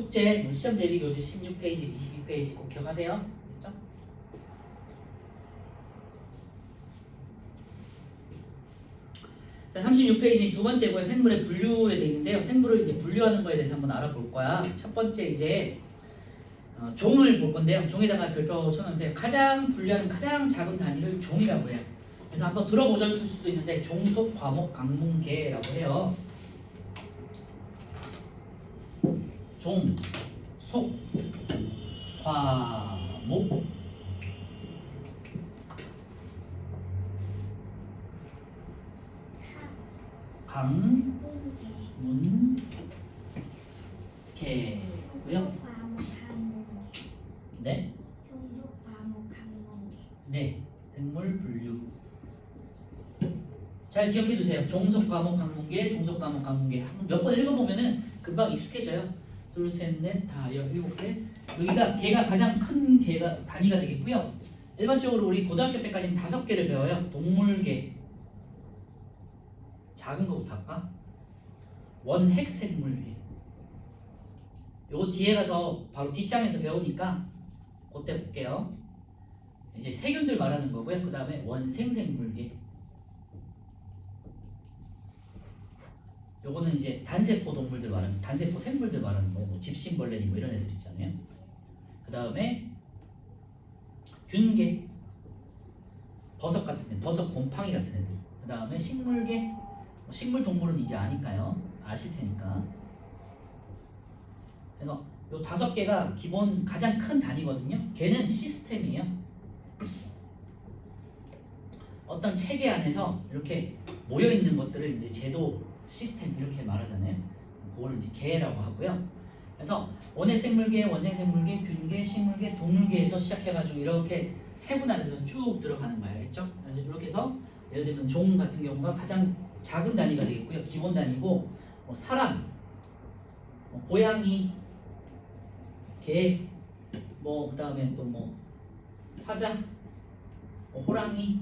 숙제 시험 대비 교재 16페이지, 22페이지 꼭 기억하세요. 알겠죠? 자, 36페이지 두 번째 거에 생물의 분류에 되어 있는데요. 생물을 이제 분류하는 거에 대해서 한번 알아볼 거야. 첫 번째 이제 종을 볼 건데요. 종에다가 별표 쳐놓으세요. 가장 분류하는 가장 작은 단위를 종이라고 해요. 그래서 한번 들어보셨을 수도 있는데 종속, 과목, 강문계라고 해요. 종, 속, 과목, 강, 문, 개고요. 네, 네, 생물 분류. 잘 기억해 두세요. 종속, 과목, 강문계, 종속, 과목, 강문계. 몇 번 읽어보면은 금방 익숙해져요. 둘, 셋, 넷, 다, 일곱 개. 여기가 개가 가장 큰 개가 단위가 되겠고요. 일반적으로 우리 고등학교 때까지는 5개를 배워요. 동물계. 작은 거부터 할까? 원핵생물계. 요거 뒤에 가서 바로 뒷장에서 배우니까 그때 볼게요. 이제 세균들 말하는 거고요. 그 다음에 원생생물계. 요거는 이제 단세포 동물들 말하는, 단세포 생물들 말하는 거예요. 뭐 집신벌레니 뭐 이런 애들 있잖아요. 그 다음에 균계, 버섯 같은 애, 버섯 곰팡이 같은 애들. 그 다음에 식물계, 식물 동물은 이제 아니까요. 아실 테니까. 그래서 요 5개가 기본 가장 큰 단위거든요. 걔는 시스템이에요. 어떤 체계 안에서 이렇게 모여 있는 것들을 이제 제도, 시스템 이렇게 말하잖아요. 그거를 이제 계라고 하고요. 그래서 원핵생물계, 원생생물계, 균계, 식물계, 동물계에서 시작해가지고 이렇게 세분화돼서 쭉 들어가는 거예요. 알겠죠? 그래서 이렇게 해서 예를 들면 종 같은 경우가 가장 작은 단위가 되겠고요. 기본 단위고 사람, 고양이, 개, 그 다음에 또 사자, 호랑이,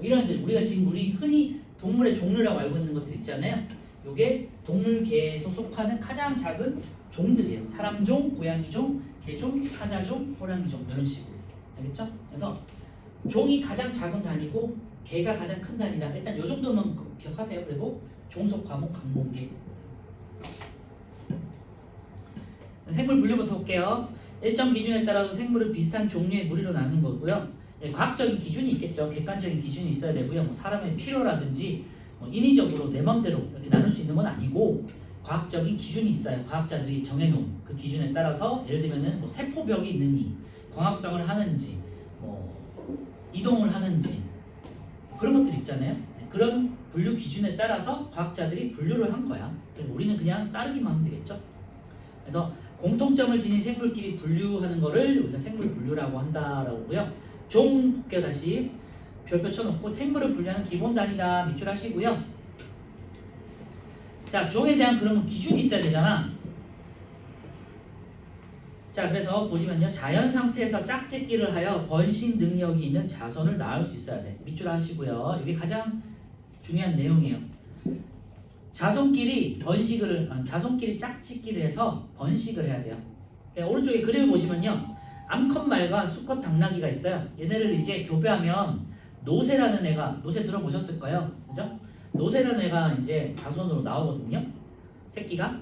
이런 애들 우리가 지금 우리 흔히 동물의 종류라고 알고 있는 것들 있잖아요. 요게 동물계에 소속하는 가장 작은 종들이에요. 사람종, 고양이종, 개종, 사자종, 호랑이종 이런 식으로. 알겠죠? 그래서 종이 가장 작은 단위고 개가 가장 큰 단위다. 일단 요 정도는 기억하세요. 그리고 종속, 과목, 강문계. 생물 분류부터 볼게요. 일정 기준에 따라서 생물을 비슷한 종류의 무리로 나누는 거고요. 과학적인 기준이 있겠죠. 객관적인 기준이 있어야 되고요. 사람의 필요라든지 인위적으로 내 맘대로 이렇게 나눌 수 있는 건 아니고 과학적인 기준이 있어요. 과학자들이 정해놓은 그 기준에 따라서 예를 들면은 세포벽이 있느니 광합성을 하는지 이동을 하는지 그런 것들 있잖아요. 그런 분류 기준에 따라서 과학자들이 분류를 한 거야. 우리는 그냥 따르기만 하면 되겠죠. 그래서 공통점을 지닌 생물끼리 분류하는 거를 우리가 생물 분류라고 한다라고요. 종 볼게요. 다시 별표 쳐놓고 생물을 분류하는 기본 단위다 밑줄 하시고요. 자, 종에 대한 그러면 기준이 있어야 되잖아. 자, 그래서 보시면요. 자연 상태에서 짝짓기를 하여 번식 능력이 있는 자손을 낳을 수 있어야 돼. 밑줄 하시고요. 이게 가장 중요한 내용이에요. 자손끼리 짝짓기를 해서 번식을 해야 돼요. 오른쪽에 그림을 보시면요. 암컷 말과 수컷 당나귀가 있어요. 얘네를 이제 교배하면 노새라는 애가, 노새 들어보셨을 거예요. 그죠? 노새라는 애가 이제 자손으로 나오거든요. 새끼가.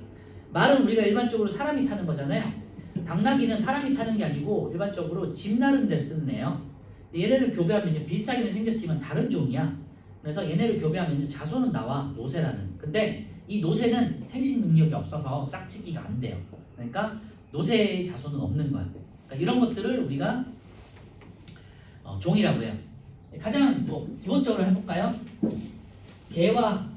말은 우리가 일반적으로 사람이 타는 거잖아요. 당나귀는 사람이 타는 게 아니고 일반적으로 집 나른 데 쓰는 애예요. 얘네를 교배하면 비슷하게는 생겼지만 다른 종이야. 그래서 얘네를 교배하면 자손은 나와. 노새라는. 근데 이 노새는 생식 능력이 없어서 짝짓기가 안 돼요. 그러니까 노새의 자손은 없는 거야. 그러니까 이런 것들을 우리가 종이라고 해요. 가장 기본적으로 해볼까요? 개와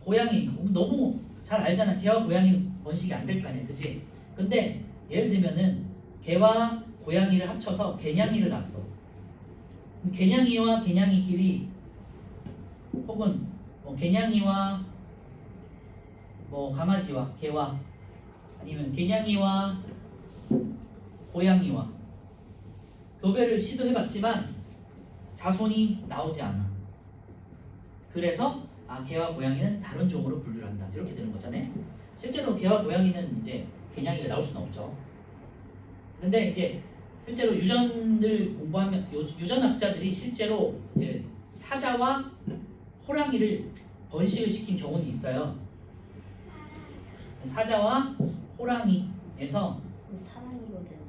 고양이 너무 잘 알잖아. 개와 고양이는 번식이 안 될 거 아니야, 그치? 근데 예를 들면은 개와 고양이를 합쳐서 개냥이를 낳았어. 개냥이와 개냥이끼리 혹은 개냥이와 강아지와 개와 아니면 개냥이와 고양이와 교배를 시도해봤지만 자손이 나오지 않아. 그래서 개와 고양이는 다른 종으로 분류를 한다. 이렇게 되는 거잖아요. 실제로 개와 고양이는 이제 개냥이가 나올 수는 없죠. 근데 이제 실제로 유전들 공부하면 유전학자들이 실제로 이제 사자와 호랑이를 번식을 시킨 경우는 있어요. 사자와 호랑이에서 그럼 사랑이로 되는데.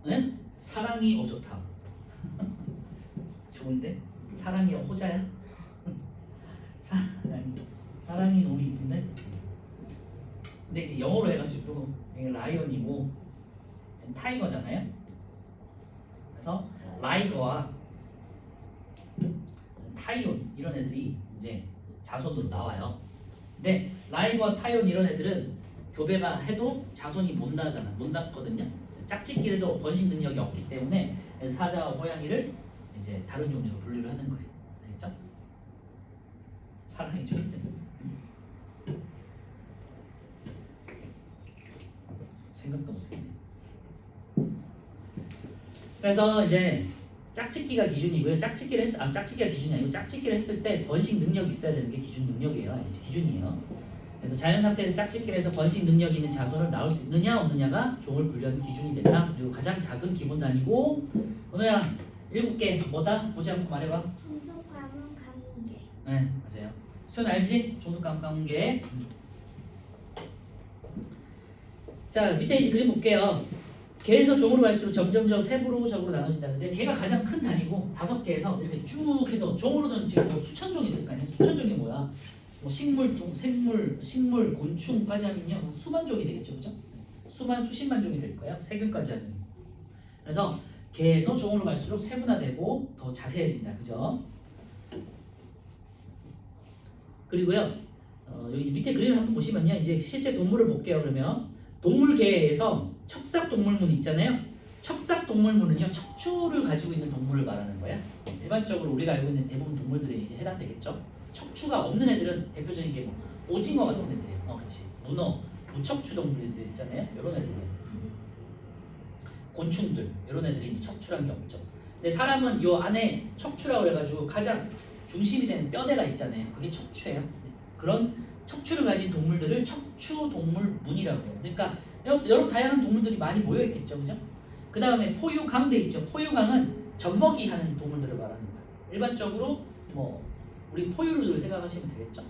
네? 사랑이 좋다. 좋은데? 사랑이 호자야? 사랑이 너무 이쁜데? 근데 이제 영어로 해가지고 이게 라이언이고 타이거잖아요. 그래서 라이거와 타이온 이런 애들이 이제 자손으로 나와요. 근데 라이거와 타이온 이런 애들은 교배가 해도 자손이 못 낳거든요. 짝짓기에도 번식 능력이 없기 때문에 사자와 호랑이를 이제 다른 종류로 분류를 하는 거예요. 알겠죠? 사랑이 좋은데 생각도 못했네. 그래서 이제 짝짓기가 기준이고요. 짝짓기가 기준이 아니고 짝짓기를 했을 때 번식 능력이 있어야 되는 게 기준 능력이에요. 이제 기준이에요. 그래서 자연 상태에서 짝짓기를 해서 번식 능력이 있는 자손을 낳을 수 있느냐 없느냐가 종을 분류하는 기준이 된다. 그리고 가장 작은 기본 단위고 은호야 7개 뭐다? 보지 않고 말해봐. 종속 과문 가문계. 네 맞아요. 수연 알지? 종속 가문계. 자 밑에 이제 그림 볼게요. 개에서 종으로 갈수록 점점점 세부로 적으로 나눠진다는데 개가 가장 큰 단위고 5개에서 이렇게 쭉 해서 종으로는 지금 뭐 수천 종 있을 거 아니에요. 수천 종이 뭐야? 뭐 식물, 식물, 곤충까지 하면요 수만 종이 되겠죠, 그죠? 수십만 종이 될 거예요. 세균까지 하면. 그래서 개에서 종으로 갈수록 세분화되고 더 자세해진다, 그죠? 그리고요 여기 밑에 그림을 한번 보시면요 이제 실제 동물을 볼게요. 그러면 동물계에서 척삭동물문 있잖아요. 척삭동물문은요 척추를 가지고 있는 동물을 말하는 거야. 일반적으로 우리가 알고 있는 대부분 동물들에 이제 해당되겠죠. 척추가 없는 애들은 대표적인 게 뭐 오징어 같은 애들이에요. 그렇지. 문어, 무척추 동물들 있잖아요. 이런 애들이에요. 곤충들 이런 애들이 이제 척추란 게 없죠. 근데 사람은 요 안에 척추라고 그래가지고 가장 중심이 되는 뼈대가 있잖아요. 그게 척추예요. 그런 척추를 가진 동물들을 척추동물문이라고 해요. 그러니까 여러 다양한 동물들이 많이 모여 있겠죠, 그죠? 그 다음에 포유강대 있죠. 포유강은 젖먹이 하는 동물들을 말하는 거예요. 일반적으로 뭐 우리 포유를 생각하시면 되겠죠.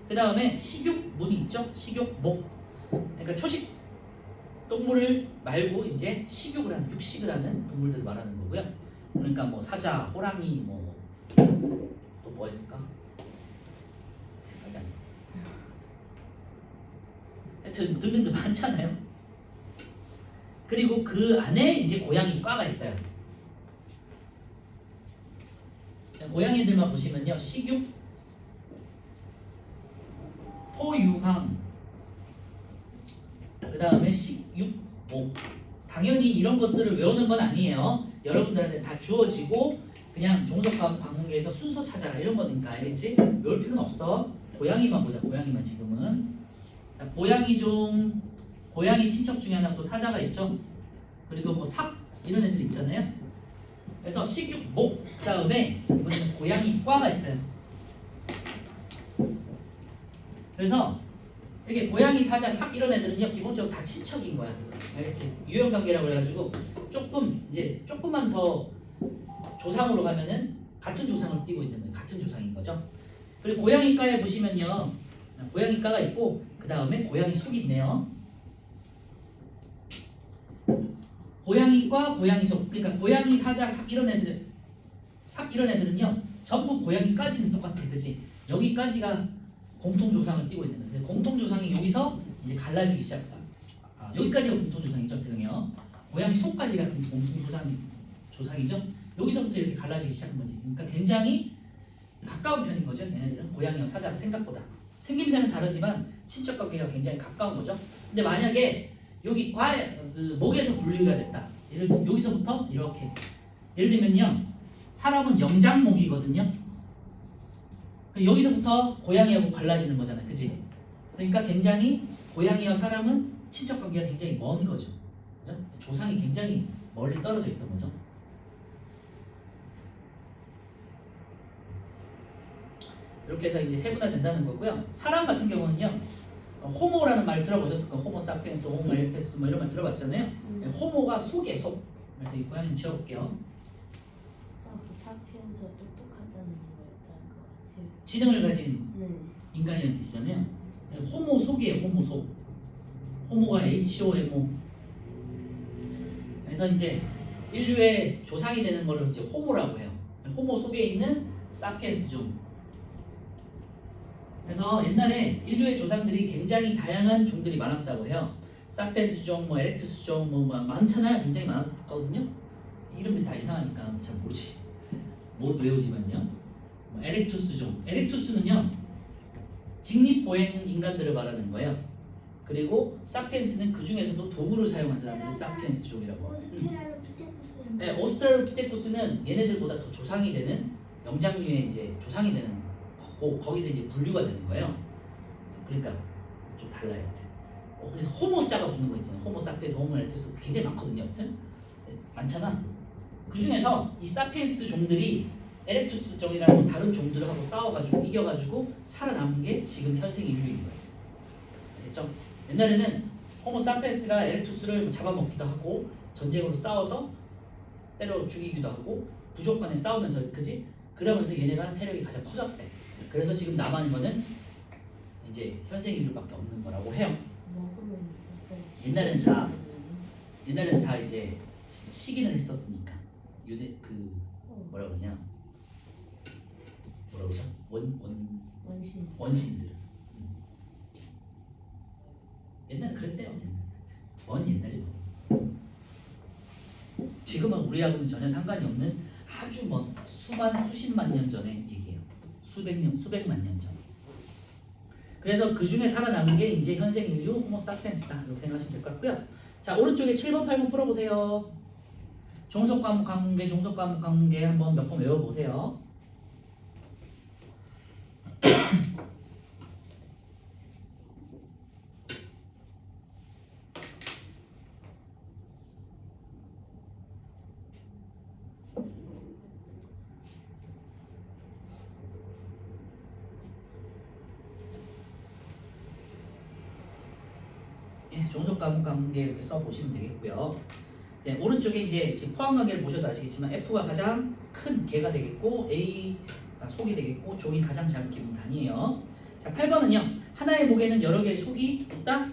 그 다음에 식육문이 있죠. 식육목. 그러니까 초식 동물을 말고 이제 식육을 하는 육식을 하는 동물들을 말하는 거고요. 그러니까 뭐 사자, 호랑이, 뭐 또 뭐 있을까? 생각이 안 나. 하여튼 등등등 많잖아요. 그리고 그 안에 이제 고양이과가 있어요. 고양이들만 보시면요, 식육, 포유강, 그 다음에 식육목. 당연히 이런 것들을 외우는 건 아니에요. 여러분들한테 다 주어지고 그냥 종속과학방문계에서 순서 찾아라 이런 거니까 알겠지? 외울 필요는 없어. 고양이만 보자. 고양이만 지금은. 자, 고양이종, 고양이 친척 중에 하나 또 사자가 있죠. 그리고 뭐 삭 이런 애들 있잖아요. 그래서 식육목 다음에 이번에는 고양이과가 있어요. 그래서 이렇게 고양이, 사자, 삭 이런 애들은요 기본적으로 다 친척인 거야. 알겠지? 유형관계라고 해가지고 조금만 더 조상으로 가면은 같은 조상을 띠고 있는 거예요. 같은 조상인 거죠. 그리고 고양이과에 보시면요, 고양이과가 있고 그 다음에 고양이 속이 있네요. 고양이과, 고양이 속. 그러니까 고양이, 사자, 삭 이런 애들은요 전부 고양이까지는 똑같아, 그렇지? 여기까지가 공통 조상을 띠고 있는 거예요. 공통 조상이 여기서 이제 갈라지기 시작한다. 여기까지가 공통 조상이죠, 죄송해요. 고양이 속까지가 공통 조상이죠. 여기서부터 이렇게 갈라지기 시작한 거지. 그러니까 굉장히 가까운 편인 거죠. 얘네들은 고양이와 사자가 생각보다 생김새는 다르지만 친척 관계가 굉장히 가까운 거죠. 근데 만약에 여기 목에서 분리가 됐다. 여기서부터 이렇게 예를 들면요, 사람은 영장목이거든요. 여기서부터 고양이하고 갈라지는 거잖아요, 그지? 그러니까 굉장히 고양이와 사람은 친척 관계가 굉장히 먼 거죠. 그죠? 조상이 굉장히 멀리 떨어져 있던 거죠. 이렇게 해서 이제 세분화된다는 거고요. 사람 같은 경우는요, 호모라는 말 들어보셨을 거예요. 호모 사피엔스, 호모 에렉투스 뭐 이런 말 들어봤잖아요. 호모가 속에 속. 그래서 이 고양이 지워볼게요. 사피엔스 똑똑하다는 거였다는 것 같아요. 지능을 가진 네. 인간이라는 뜻이잖아요. 호모 속이에요. 호모 속. 호모가 HOMO. 그래서 이제 인류의 조상이 되는 거를 이제 호모라고 해요. 호모 속에 있는 사피엔스 종. 그래서 옛날에 인류의 조상들이 굉장히 다양한 종들이 많았다고 해요. 사피엔스 종, 뭐 에렉투스 종, 뭐 많잖아요. 굉장히 많았거든요. 이름들이 다 이상하니까 잘 모르지. 못 외우지만요. 뭐 에렉투스 종. 에렉투스는요 직립보행 인간들을 말하는 거예요. 그리고 사피엔스는 그 중에서도 도구를 사용한 사람들 사피엔스 종이라고. 오스트랄로피테쿠스는 네, 오스트랄로피테쿠스는 얘네들보다 더 조상이 되는 영장류의 이제 조상이 되는 거고 거기서 이제 분류가 되는 거예요. 그러니까 좀 달라요. 여튼. 그래서 호모자가 붙는 거 있잖아요. 호모 사피엔스, 호모 에렉투스 굉장히 많거든요. 여튼 많잖아. 그 중에서 이 사피엔스 종들이 에렉투스 종이라는 다른 종들하고 싸워가지고 이겨가지고 살아남은 게 지금 현생 인류인 거예요. 됐죠? 옛날에는 호모 사피엔스가 에렉투스를 잡아먹기도 하고 전쟁으로 싸워서 때려 죽이기도 하고 부족 간에 싸우면서 그지? 그러면서 얘네가 세력이 가장 커졌대. 그래서 지금 남아있는 거는 이제 현생 인류밖에 없는 거라고 해요. 먹으면 옛날에는 다 이제 식인을 했었으니까 유대 그 뭐라 그러냐 뭐라 그러죠? 원신들. 옛날에 그랬대요. 먼 옛날에 지금은 우리하고는 전혀 상관이 없는 아주 먼 수십만 년 전의 얘기예요. 수백만 년 전. 그래서 그 중에 살아남은 게 이제 현생 인류 호모 사피엔스다 이렇게 생각하시면 될 것 같고요. 자 오른쪽에 7번, 8번 풀어보세요. 종속 과목 강문계, 종속 과목 강문계 한번 몇 번 외워보세요. 종속 과목 강문계 이렇게 써보시면 되겠고요. 네, 오른쪽에 이제 지금 포함관계를 보셔도 아시겠지만 F가 가장 큰 개가 되겠고 A가 속이 되겠고 종이 가장 작은 기본 단위예요. 자 8번은요. 하나의 목에는 여러 개의 속이 있다?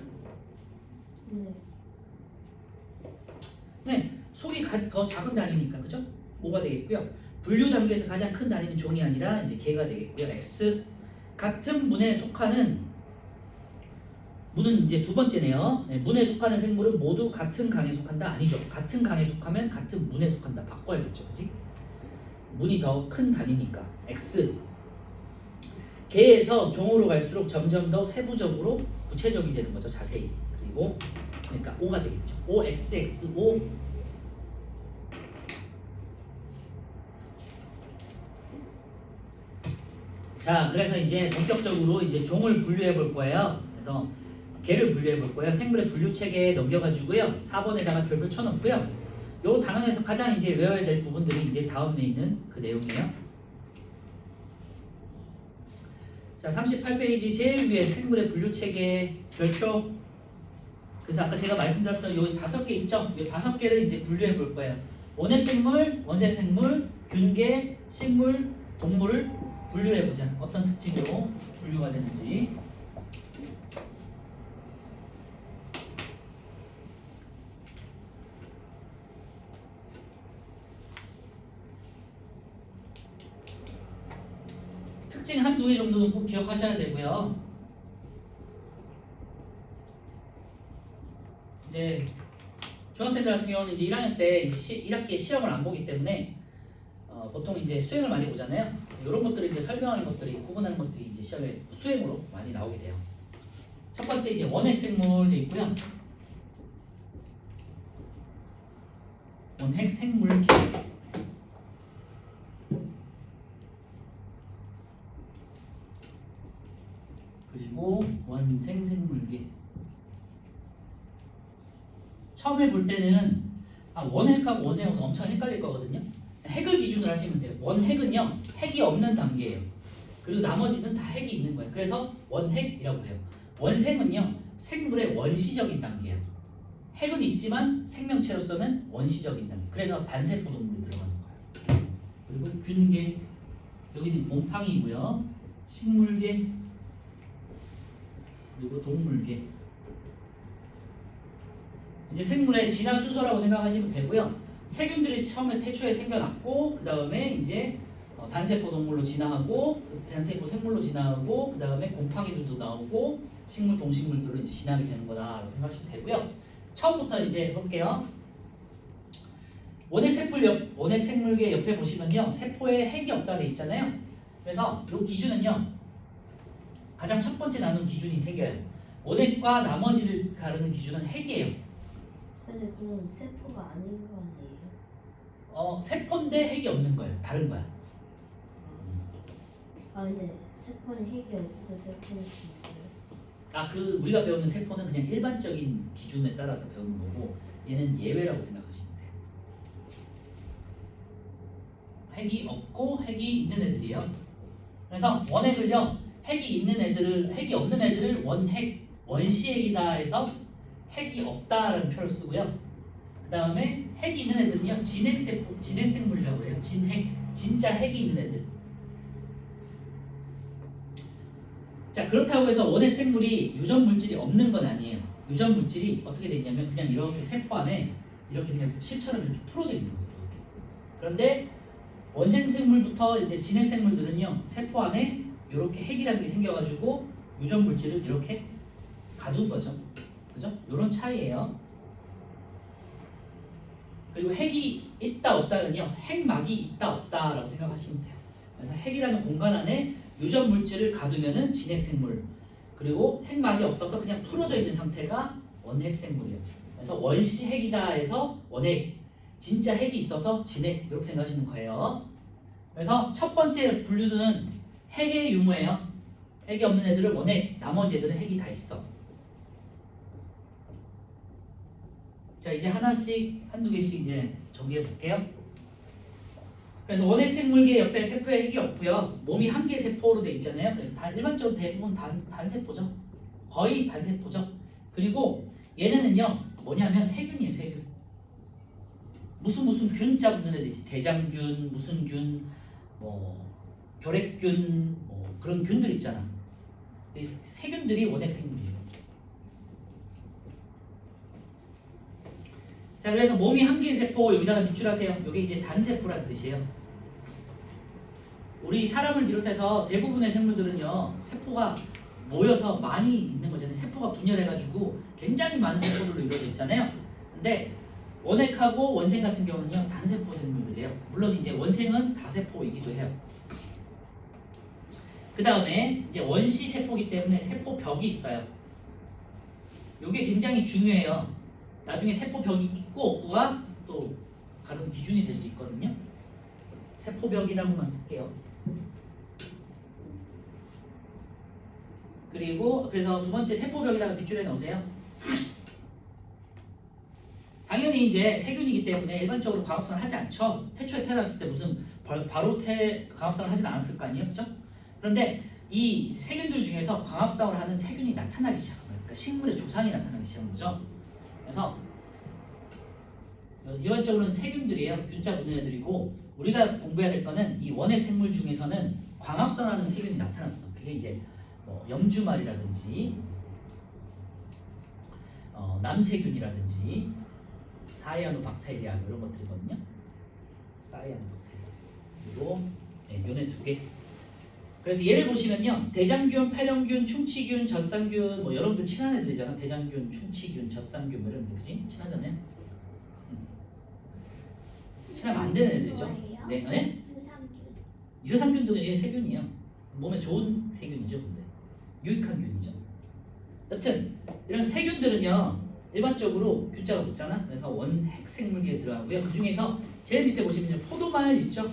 네, 속이 더 작은 단위니까 그죠? 5가 되겠고요. 분류 단계에서 가장 큰 단위는 종이 아니라 이제 개가 되겠고요. X 같은 문에 속하는 문은 이제 두 번째네요. 네, 문에 속하는 생물은 모두 같은 강에 속한다? 아니죠. 같은 강에 속하면 같은 문에 속한다. 바꿔야겠죠. 그치? 문이 더 큰 단위니까. X. 개에서 종으로 갈수록 점점 더 세부적으로 구체적이 되는 거죠. 자세히. 그리고 그러니까 5가 되겠죠. O, X, X, O. 자, 그래서 이제 본격적으로 이제 종을 분류해 볼 거예요. 그래서 개를 분류해 볼 거예요. 생물의 분류 체계에 넘겨가지고요. 4번에다가 별표 쳐놓고요. 요 단원에서 가장 이제 외워야 될 부분들이 이제 다음에 있는 그 내용이에요. 자, 38페이지 제일 위에 생물의 분류 체계 별표. 그래서 아까 제가 말씀드렸던 요 5개 있죠? 요 5개를 이제 분류해 볼 거예요. 원핵생물, 원생생물, 균계, 식물, 동물을 분류해 보자. 어떤 특징으로 분류가 되는지. 특징 한두 개 정도는 꼭 기억하셔야 되고요. 이제 중학생들 같은 경우는 이제 1학년 때 이제 1학기에 시험을 안 보기 때문에 보통 이제 수행을 많이 보잖아요. 이런 것들을 이제 설명하는 것들이 구분하는 것들이 이제 시험에 수행으로 많이 나오게 돼요. 첫 번째 이제 원핵생물도 있고요. 원핵생물계. 그리고 원생생물계. 처음에 볼 때는 원핵하고 원생하고 엄청 헷갈릴 거거든요. 핵을 기준으로 하시면 돼요. 원핵은요, 핵이 없는 단계예요. 그리고 나머지는 다 핵이 있는 거예요. 그래서 원핵이라고 해요. 원생은요 생물의 원시적인 단계예요. 핵은 있지만 생명체로서는 원시적인 단계. 그래서 단세포 동물이 들어가는 거예요. 그리고 균계, 여기는 곰팡이고요. 식물계, 그리고 동물계. 이제 생물의 진화 순서라고 생각하시면 되고요. 세균들이 처음에 태초에 생겨났고 그 다음에 이제 단세포 동물로 진화하고 단세포 생물로 진화하고 그 다음에 곰팡이들도 나오고 식물 동식물들로 이제 진화하게 되는 거다라고 생각하시면 되고요. 처음부터 이제 볼게요. 원핵 생물계 옆에 보시면요 세포에 핵이 없다 돼 있잖아요. 그래서 이 기준은요 가장 첫 번째 나눈 기준이 생겨요. 원핵과 나머지를 가르는 기준은 핵이에요. 근데 그건 세포가 아닌 거 아니에요? 세포인데 핵이 없는 거예요. 다른 거야. 아 근데 세포는 핵이 없으면 세포일 수 있어요. 우리가 배우는 세포는 그냥 일반적인 기준에 따라서 배우는 거고 얘는 예외라고 생각하시면 돼요. 핵이 없고 핵이 있는 애들이에요. 그래서 원핵을요 핵이 없는 애들을 원시핵이다 해서 핵이 없다라는 표현을 쓰고요. 그 다음에 핵이 있는 애들은요 진핵생물이라고 해요. 진짜 핵이 있는 애들. 자 그렇다고 해서 원핵 생물이 유전 물질이 없는 건 아니에요. 유전 물질이 어떻게 돼 있냐면 그냥 이렇게 세포 안에 이렇게 그냥 실처럼 이렇게 풀어져 있는 거예요. 그런데 원생 생물부터 이제 진핵 생물들은요 세포 안에 이렇게 핵이라는 게 생겨가지고 유전 물질을 이렇게 가둔 거죠. 그죠? 이런 차이예요. 그리고 핵이 있다 없다는요 핵막이 있다 없다라고 생각하시면 돼요. 그래서 핵이라는 공간 안에 유전 물질을 가두면은 진핵 생물, 그리고 핵막이 없어서 그냥 풀어져 있는 상태가 원핵 생물이에요. 그래서 원시 핵이다 해서 원핵, 진짜 핵이 있어서 진핵 이렇게 생각하시는 거예요. 그래서 첫 번째 분류는 핵의 유무예요. 핵이 없는 애들은 원핵, 나머지 애들은 핵이 다 있어. 자 이제 하나씩 한두 개씩 이제 정리해 볼게요. 그래서 원핵 생물계 옆에 세포에 핵이 없고요. 몸이 한 개 세포로 돼 있잖아요. 그래서 일반적으로 대부분 단세포죠. 거의 단세포죠. 그리고 얘네는요 뭐냐면 세균이에요. 세균. 무슨 균자 붙는 애들이지. 대장균, 무슨 균, 뭐 결핵균, 뭐 그런 균들 있잖아. 이 세균들이 원핵 생물이에요. 자 그래서 몸이 한 개의 세포 여기다가 밑줄하세요. 이게 이제 단세포라는 뜻이에요. 우리 사람을 비롯해서 대부분의 생물들은요 세포가 모여서 많이 있는 거잖아요. 세포가 분열해가지고 굉장히 많은 세포들로 이루어져 있잖아요. 근데 원핵하고 원생 같은 경우는요 단세포 생물들이에요. 물론 이제 원생은 다세포이기도 해요. 그 다음에 이제 원시 세포이기 때문에 세포벽이 있어요. 이게 굉장히 중요해요. 나중에 세포벽이 있고 없고가 또 다른 기준이 될 수 있거든요. 세포벽이라고만 쓸게요. 그리고 그래서 두 번째 세포벽에다가 밑줄에 넣으세요. 당연히 이제 세균이기 때문에 일반적으로 광합성을 하지 않죠. 태초에 태어났을 때 무슨 바로 광합성을 하진 않았을 거 아니에요, 그죠? 그런데 이 세균들 중에서 광합성을 하는 세균이 나타나기 시작한 거예요. 그러니까 식물의 조상이 나타나기 시작한 거죠. 그래서 일반적으로는 세균들이에요. 균자 붙는 애들이고 우리가 공부해야 될 거는 이 원핵 생물 중에서는 광합성하는 세균이 나타났어. 그게 이제 염주말이라든지 남세균이라든지 사이아노박테리아 이런 것들이거든요. 사이아노박테리아 그리고 요네 두 개. 그래서 얘를 보시면요 대장균, 폐렴균, 충치균, 젖산균 뭐 여러분들 친한 애들이잖아. 대장균, 충치균, 젖산균 뭐 이런 애들 그지? 친하잖아요. 친하면 안 되는 애들이죠. 네, 네? 유산균도 얘 세균이에요. 몸에 좋은 세균이죠, 근데 유익한 균이죠. 여튼 이런 세균들은요 일반적으로 균자가 붙잖아. 그래서 원핵 생물계에 들어가고요. 그 중에서 제일 밑에 보시면 포도말 있죠.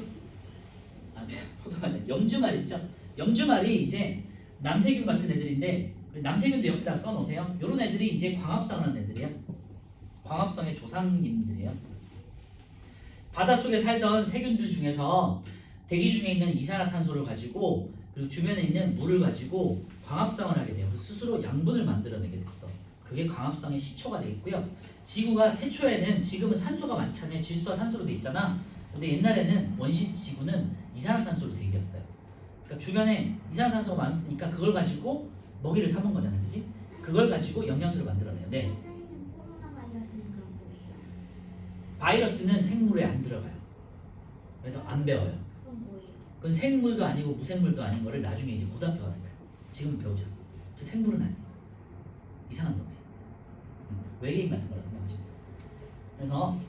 포도말, 염주말 있죠. 염주말이 이제 남세균 같은 애들인데 남세균도 옆에다 써놓으세요. 이런 애들이 이제 광합성하는 애들이에요. 광합성의 조상님들이에요. 바닷속에 살던 세균들 중에서 대기 중에 있는 이산화탄소를 가지고 그리고 주변에 있는 물을 가지고 광합성을 하게 돼요. 스스로 양분을 만들어내게 됐어. 그게 광합성의 시초가 돼 있고요. 지구가 태초에는 지금은 산소가 많잖아요. 질소와 산소로 돼 있잖아. 근데 옛날에는 원시 지구는 이산화탄소로 돼 있었어요. 그러니까 주변에 이산화탄소가 많으니까 그걸 가지고 먹이를 삼은 거잖아요, 그렇지? 그걸 가지고 영양소를 만들어내요. 네. 선생님, 코로나 바이러스는 그럼 뭐예요? 바이러스는 생물에 안 들어가요. 그래서 안 배워요. 그건 뭐예요? 그건 생물도 아니고 무생물도 아닌 거를 나중에 이제 고등학교 가서 배워요. 지금 배우자. 저 생물은 아니에요. 이상한 놈이에요. 외계인 같은 거라고 생각하시면 돼요. 그래서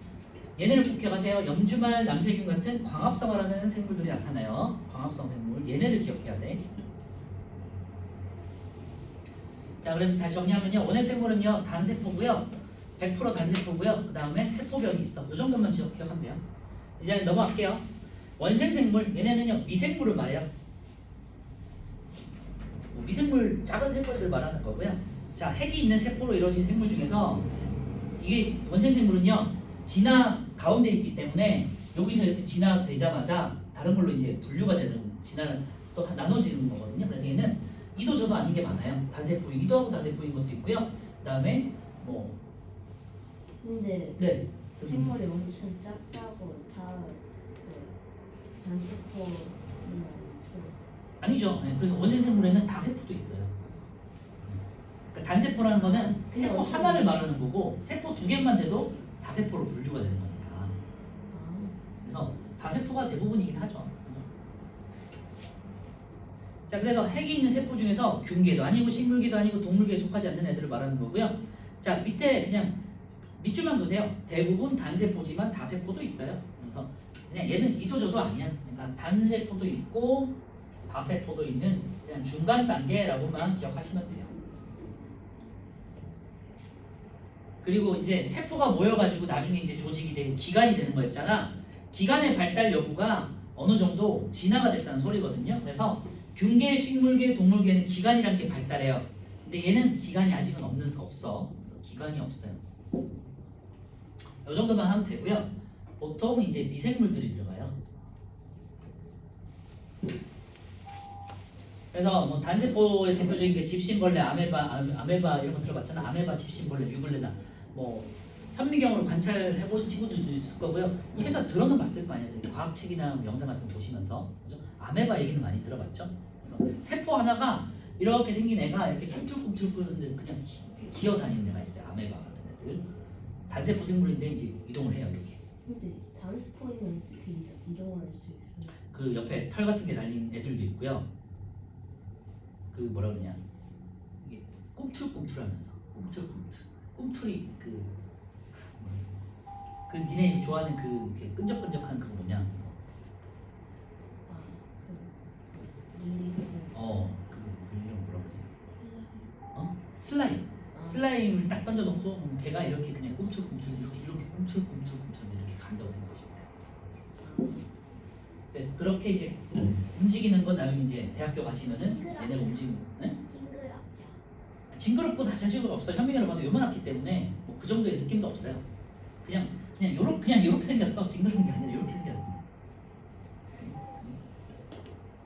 얘네를 꼭 기억하세요. 염주말, 남세균 같은 광합성을 하는 생물들이 나타나요. 광합성 생물. 얘네를 기억해야 돼. 자, 그래서 다시 정리하면요. 원핵 생물은요. 단세포고요. 100% 단세포고요. 그 다음에 세포벽이 있어. 이 정도만 기억하면 돼요. 이제 넘어갈게요. 원생 생물. 얘네는요. 미생물을 말해요. 미생물, 작은 세포들 말하는 거고요. 자, 핵이 있는 세포로 이루어진 생물 중에서 이게 원생 생물은요. 진화 가운데 있기 때문에 여기서 이렇게 진화되자마자 다른 걸로 이제 분류가 되는 진화를 또 나눠지는 거거든요. 그래서 얘는 이도 저도 아닌 게 많아요. 단세포이기도 하고 단세포인 것도 있고요. 그다음에 뭐 근데 네. 생물이 엄청 작다고 다그 단세포는 아니죠. 네, 그래서 원생 생물에는 다세포도 있어요. 그러니까 단세포라는 거는 세포 어떻게 하나를 말하는 거고 세포 두 개만 돼도 다세포로 분류가 되는 거니까. 그래서 다세포가 대부분이긴 하죠. 자, 그래서 핵이 있는 세포 중에서 균계도 아니고 식물계도 아니고 동물계에 속하지 않는 애들을 말하는 거고요. 자, 밑에 그냥 밑줄만 보세요. 대부분 단세포지만 다세포도 있어요. 그래서 그냥 얘는 이도 저도 아니야. 그러니까 단세포도 있고 다세포도 있는 그냥 중간 단계라고만 기억하시면 돼요. 그리고 이제 세포가 모여가지고 나중에 이제 조직이 되고 기관이 되는 거였잖아. 기관의 발달 여부가 어느 정도 진화가 됐다는 소리거든요. 그래서 균계, 식물계, 동물계는 기관이라는 게 발달해요. 근데 얘는 기관이 아직은 없어. 기관이 없어요. 이 정도만 하면 되고요. 보통 이제 미생물들이 들어가요. 그래서 뭐 단세포의 대표적인 게 집신벌레, 아메바 이런 거 들어봤잖아. 아메바, 집신벌레, 유블레나 뭐 현미경으로 관찰해 보신 친구들도 있을 거고요. 최소한 들어는 봤을 거 아니에요. 과학책이나 뭐 영상 같은 거 보시면서 그죠? 아메바 얘기는 많이 들어봤죠. 그래서 세포 하나가 이렇게 생긴 애가 이렇게 꿈틀꿈틀 끓는데 그냥 기어 다니는 애가 있어요. 아메바 같은 애들. 단세포 생물인데 이제 이동을 해요 이렇게. 근데 단세포이면 어떻게 이동을 할 수 있어요? 그 옆에 털 같은 게 달린 애들도 있고요. 그 뭐라 그러냐 이게 꿈틀꿈틀하면서 꿈틀이 그 니네 좋아하는 그 이렇게 끈적끈적한 그거 뭐냐 그 리리스 그 이름 뭐라 그러지? 슬라임. 슬라임을 딱 던져놓고 걔가 이렇게 그냥 꿈틀꿈틀 이렇게 꿈틀꿈틀 이렇게 간다고 생각하시면 돼요. 네, 그렇게 이제 움직이는 건 나중에 이제 대학교 가시면은 얘네가 움직이는. 네? 징그럽고 자식은 없어. 현미경을 봐도 요만하기 때문에 뭐 그 정도의 느낌도 없어요. 그냥 요렇게 생겼어. 징그러운 게 아니라 요렇게 생겼어.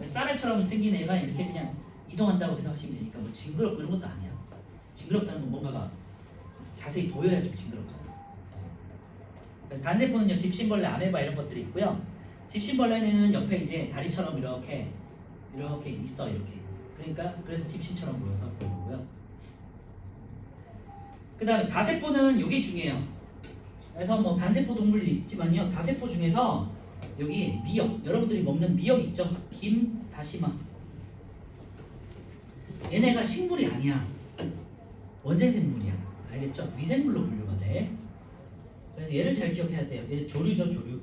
쌀알처럼 생긴 애가 이렇게 그냥 이동한다고 생각하시면 되니까 뭐 징그럽고 이런 것도 아니야. 징그럽다는 건 뭔가가 자세히 보여야 좀 징그럽잖아. 그래서 단세포는요 집신벌레, 아메바 이런 것들이 있고요. 집신벌레는 옆에 이제 다리처럼 이렇게 있어 이렇게. 그러니까 그래서 집신처럼 보여서 그런 거고요. 그 다음에 다세포는 이게 중요해요. 그래서 뭐 단세포 동물이 있지만요. 다세포 중에서 여기 미역, 여러분들이 먹는 미역 있죠? 김, 다시마. 얘네가 식물이 아니야. 원생생물이야. 알겠죠? 미생물로 분류가 돼. 그래서 얘를 잘 기억해야 돼요. 얘 조류죠, 조류.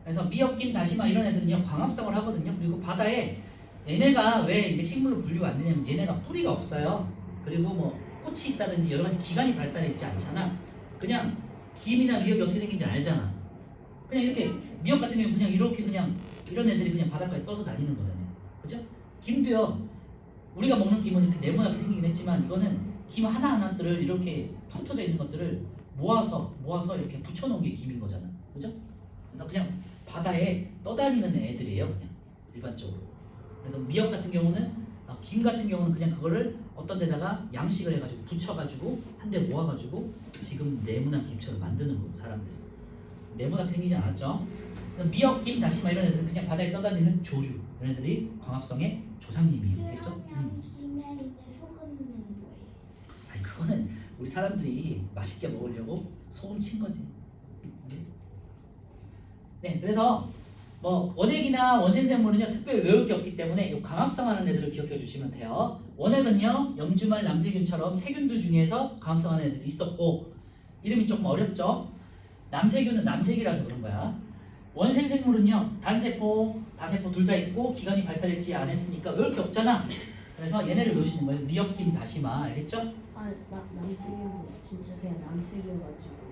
그래서 미역, 김, 다시마 이런 애들은요 광합성을 하거든요. 그리고 바다에 얘네가 왜 이제 식물로 분류가 안 되냐면 얘네가 뿌리가 없어요. 그리고 뭐 꽃이 있다든지 여러 가지 기관이 발달해 있지 않잖아. 그냥 김이나 미역이 어떻게 생긴지 알잖아. 그냥 이렇게 미역 같은 경우는 그냥 이렇게 그냥 이런 애들이 그냥 바닷가에 떠서 다니는 거잖아요. 그죠? 김도요. 우리가 먹는 김은 이렇게 네모나게 생기긴 했지만 이거는 김 하나하나들을 이렇게 흩어져 있는 것들을 모아서 이렇게 붙여놓은 게 김인 거잖아. 그죠? 그래서 그냥 바다에 떠다니는 애들이에요. 그냥 일반적으로. 그래서 미역 같은 경우는 김 같은 경우는 그냥 그거를 어떤 데다가 양식을 해가지고 붙여가지고 한 대 모아가지고 지금 네모난 김처럼 만드는 거고 사람들이 네모나게 생기지 않았죠. 미역, 김, 다시마 이런 애들은 그냥 바다에 떠다니는 조류. 이런 애들이 광합성의 조상님이에요. 됐죠? 그냥 김에 있는 소금 넣는 거예요. 아니 그거는 우리 사람들이 맛있게 먹으려고 소금 친 거지. 네, 그래서 뭐 원액이나 원생생물은요 특별히 외울 게 없기 때문에 이 광합성하는 애들을 기억해 주시면 돼요. 원액은요 영주말 남세균처럼 세균들 중에서 광합성하는 애들이 있었고 이름이 조금 어렵죠. 남세균은 남색이라서 그런 거야. 원생생물은요 단세포, 다세포 둘 다 있고 기관이 발달했지 안 했으니까 외울 게 없잖아. 그래서 얘네를 외우시는 거예요. 미역김, 다시마 알겠죠? 남색인도 진짜 그냥 남색이어가지고.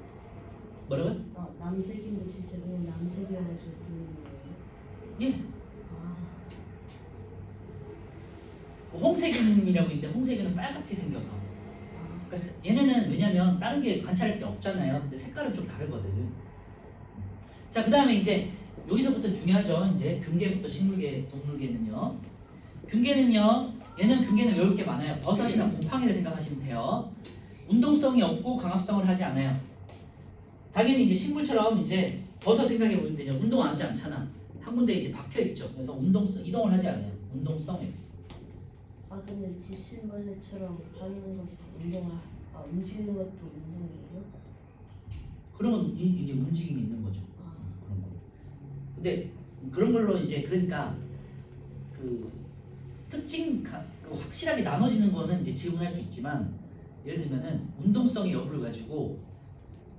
뭐라고요? 남색인도 진짜 그냥 남색이어가지고 부르는 거예요. 예. 아, 홍세균이라고 있는데 홍세균은 빨갛게 생겨서 그러니까 얘네는 왜냐면 다른 게 관찰할 게 없잖아요. 근데 색깔은 좀 다르거든. 자, 그 다음에 이제 여기서부터 중요하죠. 이제 균계부터 식물계, 동물계는요. 균계는요. 얘는 균계는 외울 게 많아요. 버섯이나 곰팡이를 생각하시면 돼요. 운동성이 없고 광합성을 하지 않아요. 당연히 이제 식물처럼 이제 버섯 생각해 보는데 이제 운동 안 하지 않잖아. 한 군데 이제 박혀 있죠. 그래서 운동성 이동을 하지 않아요. 운동성 X. 근데 집신벌레처럼 하는 것은 움직이는 것도 운동이에요? 그런 건 이제 움직임이 있는 거죠. 아, 그런 거. 근데 그런 걸로 이제 그러니까 그 특징 그 확실하게 나눠지는 거는 이제 지분할 수 있지만 예를 들면은 운동성의 여부를 가지고